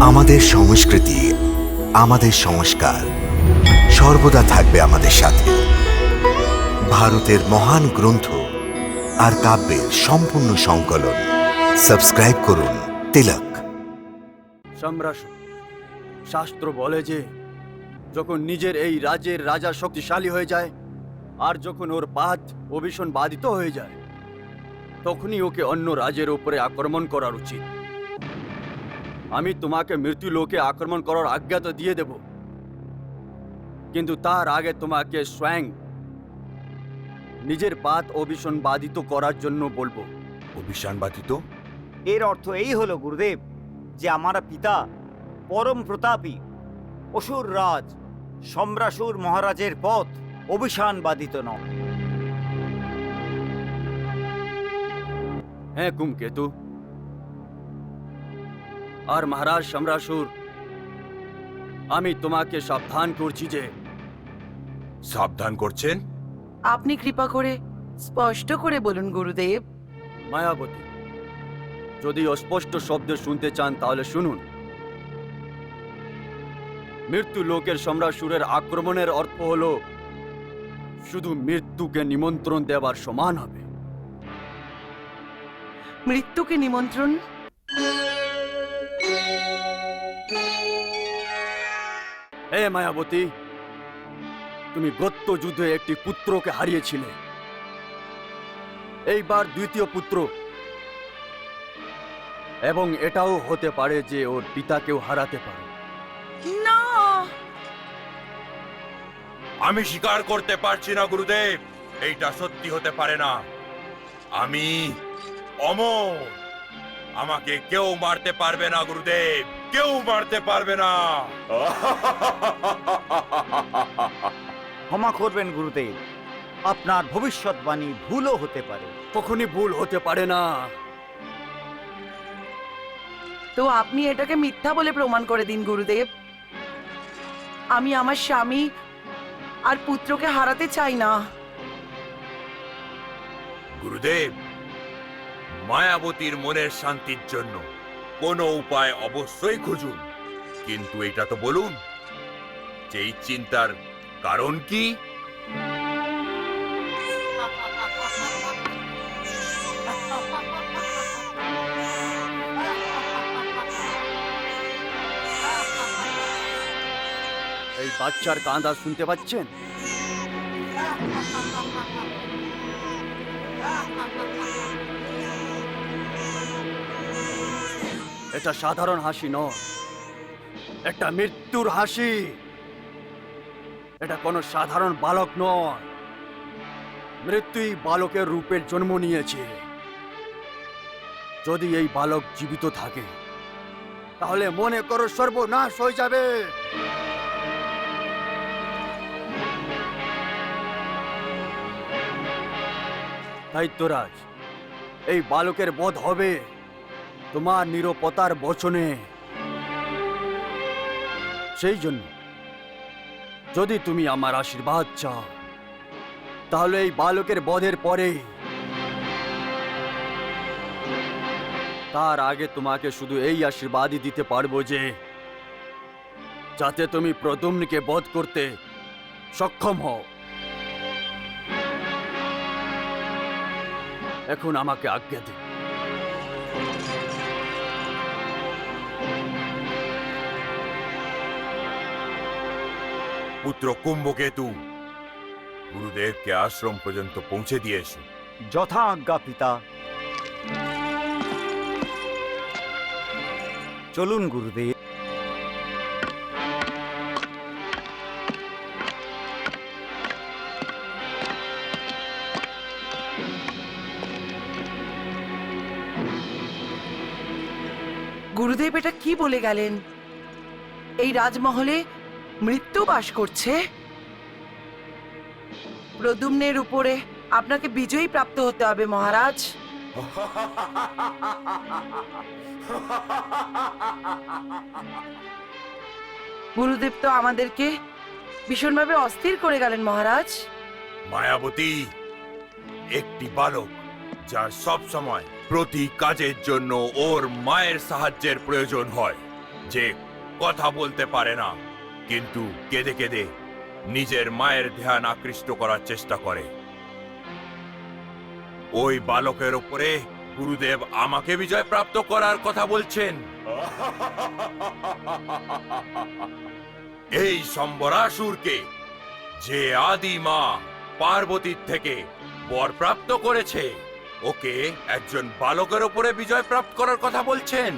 আমাদের সংস্কৃতি, আমাদের সংস্কার সর্বদা থাকবে আমাদের সাথে। ভারতের মহান গ্রন্থ আর কাব্যের সম্পূর্ণ সংকলন। সাবস্ক্রাইব করুন তিলক। সম্রাট, শাস্ত্র বলে যে যখন নিজের এই রাজ্যের রাজা শক্তিশালী হয়ে যায় আর যখন ওর পাত ও ভীষণ বাধিত হয়ে যায়, তখনই ওকে অন্য রাজ্যের উপরে আক্রমণ করার উচিত। আমি তোমাকে মৃত্যু লোকে আক্রমণ করার আজ্ঞা তো দিয়ে দেব, কিন্তু তার আগে তোমাকে স্বয়ং নিজের পাত ও ভীষণ বাধিত করার জন্য বলবো। অভিশান বাধিত? এর অর্থ এই হলো গুরুদেব যে আমার পিতা পরম প্রতাপী অসুর রাজ সম্রাসুর মহারাজের পথ অভিশান বাধিত নয়। হ্যাঁ কুমকেতু, আর মহারাজ সম্রাসুর, আমি তোমাকে সাবধান করছি যে। সাবধান করছেন? আপনি কৃপা করে স্পষ্ট করে বলুন গুরুদেব। মায়াবতী, যদি অস্পষ্ট শব্দ শুনতে চান তাহলে শুনুন। মৃত্যু লোকের সম্রাসুরের আক্রমণের অর্থ হলো শুধু মৃত্যুকে নিমন্ত্রণ দেওয়ার সমান হবে। মৃত্যুকে নিমন্ত্রণ? হে মায়াবতী, তুমি গত যুদ্ধে একটি পুত্রকে হারিয়েছিলে। এইবার দ্বিতীয় পুত্র, এবং এটাও হতে পারে যে ওর পিতাকেও হারাতে পারে। না, আমি স্বীকার করতে পারছি না গুরুদেব, এইটা সত্যি হতে পারে না। আমি অমর, আমাকে কেউ মারতে পারবে না গুরুদেব, কেউ মারতে পারবে না। ক্ষমা করবেন গুরুদেব, আপনার ভবিষ্যৎবাণী ভুলও হতে পারে। কখনই ভুল হতে পারে না। তো আপনি এটাকে মিথ্যা বলে প্রমাণ করে দিন গুরুদেব। আমি আমার স্বামী আর পুত্রকে হারাতে চাই না। গুরুদেব, মায়াবতীর মনের শান্তির জন্য কোনো উপায় অবশ্যই খুঁজুন, কিন্তু এটা তো বলুন যে এই চিন্তার কারণ কি? এই বাচ্চার কাঁদা শুনতে পাচ্ছেন? এটা সাধারণ হাসি নয়, একটা মৃত্যুর হাসি। এটা কোনো সাধারণ বালক নয়, মৃত্যুই বালকের রূপের জন্ম নিয়েছে। যদি এই বালক জীবিত থাকে তাহলে মনে করো সর্বনাশ হয়ে যাবে। দায়িত্বরাজ, এই বালকের বধ হবে তোমার নিরপতার বচনে। সেই জন্য যদি তুমি আমার আশীর্বাদ চাও তাহলে এই বালকের বধের পরে, তার আগে তোমাকে শুধু এই আশীর্বাদই দিতে পারবো যে যাতে তুমি প্রদ্যুম্নকে বধ করতে সক্ষম হও। এখন আমাকে আজ্ঞা দিন। পুত্র কুম্ভকেতু, গুরুদেবকে আশ্রম পর্যন্ত পৌঁছে দিয়ে এসো। যথা আজ্ঞা পিতা। চলুন গুরুদেব। গুরুদেব এটা কি বলে গেলেন? এই রাজমহলে মৃত্যু বাস করছে? প্রদ্যুম্নের উপরে আপনাকে বিজয়ী প্রাপ্ত হতে হবে মহারাজ। গুরুদেব তো আমাদেরকে ভীষণভাবে অস্থির করে গেলেন মহারাজ। মায়াবতী একটি বালক, যার সব সময় প্রতি কাজের জন্য ওর মায়ের সাহায্যের প্রয়োজন হয়। যে কথা বলতে পারে না, কিন্তু কেঁদে কেঁদে নিজের মায়ের ধ্যান আকৃষ্ট করার চেষ্টা করে। ওই বালকের উপরে গুরুদেব আমাকে বিজয় প্রাপ্ত করার কথা বলছেন। এই সম্বরাসুরকে যে আদি মা পার্বতীর থেকে বর প্রাপ্ত করেছে, ওকে একজন বালকের উপরে বিজয় প্রাপ্ত করার কথা বলছেন।